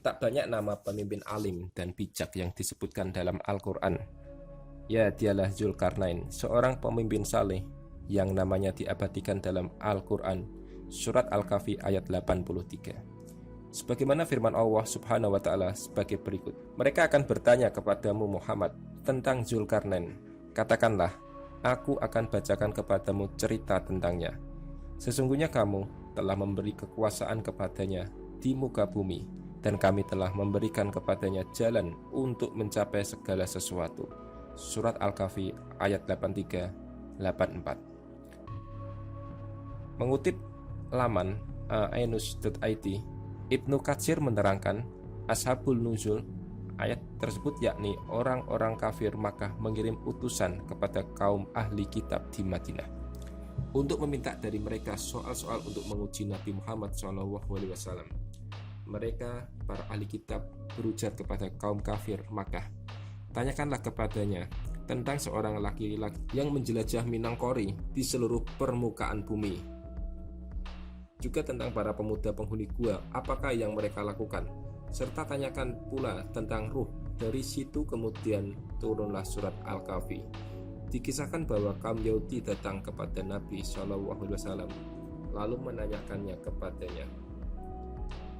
Tak banyak nama pemimpin alim dan bijak yang disebutkan dalam Al-Quran. Ya, dialah Zulkarnain, seorang pemimpin saleh yang namanya diabadikan dalam Al-Quran, surat Al-Kahfi ayat 83. Sebagaimana firman Allah subhanahu wa ta'ala sebagai berikut. Mereka akan bertanya kepadamu Muhammad tentang Zulkarnain. Katakanlah, aku akan bacakan kepadamu cerita tentangnya. Sesungguhnya kamu telah memberi kekuasaan kepadanya di muka bumi, dan kami telah memberikan kepadanya jalan untuk mencapai segala sesuatu. Surat Al-Kahfi ayat 83-84. Mengutip laman ainus.it, Ibnu Katsir menerangkan Ashabul Nuzul ayat tersebut yakni orang-orang kafir Makkah mengirim utusan kepada kaum ahli kitab di Madinah untuk meminta dari mereka soal-soal untuk menguji Nabi Muhammad SAW. Mereka, para ahli kitab, berujar kepada kaum kafir Makkah, tanyakanlah kepadanya tentang seorang laki-laki yang menjelajah Minangkori di seluruh permukaan bumi. Juga tentang para pemuda penghuni gua, apakah yang mereka lakukan. Serta tanyakan pula tentang ruh. Dari situ kemudian turunlah surat Al-Kahfi. Dikisahkan bahwa kaum Yahudi datang kepada Nabi SAW, lalu menanyakannya kepadanya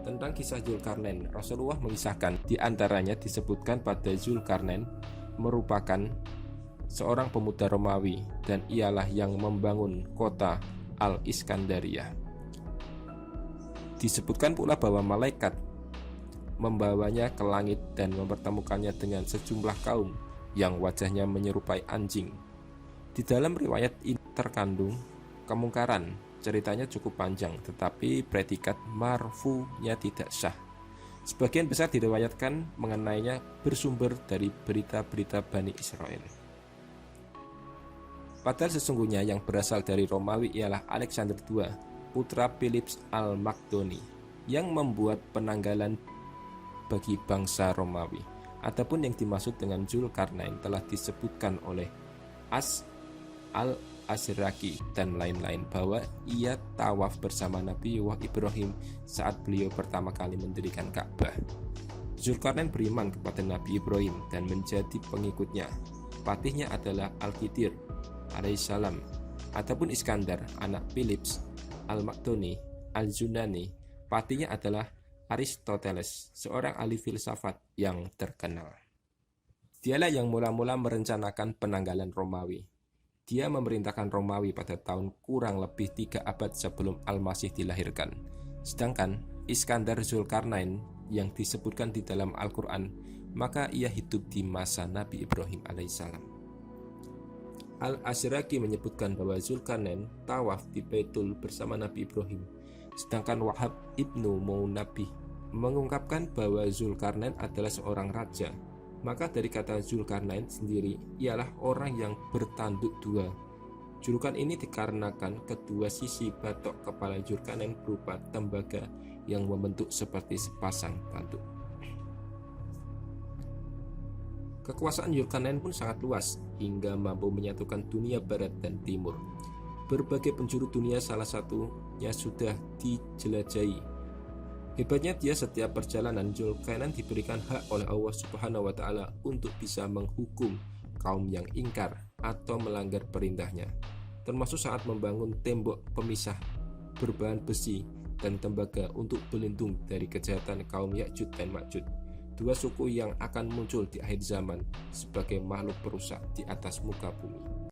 tentang kisah Zulkarnain. Rasulullah mengisahkan, di antaranya disebutkan pada Zulkarnain merupakan seorang pemuda Romawi dan ialah yang membangun kota Al-Iskandariyah. Disebutkan pula bahwa malaikat membawanya ke langit dan mempertemukannya dengan sejumlah kaum yang wajahnya menyerupai anjing. Di dalam riwayat ini terkandung kemungkaran. Ceritanya cukup panjang, tetapi predikat marfu'nya tidak sah. Sebagian besar diriwayatkan mengenainya bersumber dari berita-berita Bani Israel. Padahal sesungguhnya yang berasal dari Romawi ialah Alexander II, putra Philips Al-Makdoni, yang membuat penanggalan bagi bangsa Romawi. Adapun yang dimaksud dengan Zulkarnain telah disebutkan oleh Al-Azraqi dan lain-lain bahwa ia tawaf bersama Nabi Ibrahim saat beliau pertama kali mendirikan Ka'bah. Zulkarnain beriman kepada Nabi Ibrahim dan menjadi pengikutnya. Patihnya adalah Al-Khidir alaihissalam. Adapun Iskandar, anak Philips Al-Makdoni Al-Junani, patihnya adalah Aristoteles, seorang ahli filsafat yang terkenal. Dialah yang mula-mula merencanakan penanggalan Romawi. Dia memerintahkan Romawi pada tahun kurang lebih 3 abad sebelum Al-Masih dilahirkan. Sedangkan Iskandar Zulkarnain yang disebutkan di dalam Al-Quran, maka ia hidup di masa Nabi Ibrahim alaihissalam. Al-Azraqi menyebutkan bahwa Zulkarnain tawaf di Baitul bersama Nabi Ibrahim. Sedangkan Wahab Ibnu Munabbih mengungkapkan bahwa Zulkarnain adalah seorang raja. Maka dari kata Zulkarnain sendiri ialah orang yang bertanduk dua. Julukan ini dikarenakan kedua sisi batok kepala Zulkarnain berupa tembaga yang membentuk seperti sepasang tanduk. Kekuasaan Zulkarnain pun sangat luas hingga mampu menyatukan dunia barat dan timur. Berbagai penjuru dunia salah satunya sudah dijelajahi. Hebatnya dia, setiap perjalanan Zulkarnain diberikan hak oleh Allah Subhanahu wa Ta'ala untuk bisa menghukum kaum yang ingkar atau melanggar perintahnya, termasuk saat membangun tembok pemisah berbahan besi dan tembaga untuk berlindung dari kejahatan kaum Ya'juj dan Ma'juj, dua suku yang akan muncul di akhir zaman sebagai makhluk perusak di atas muka bumi.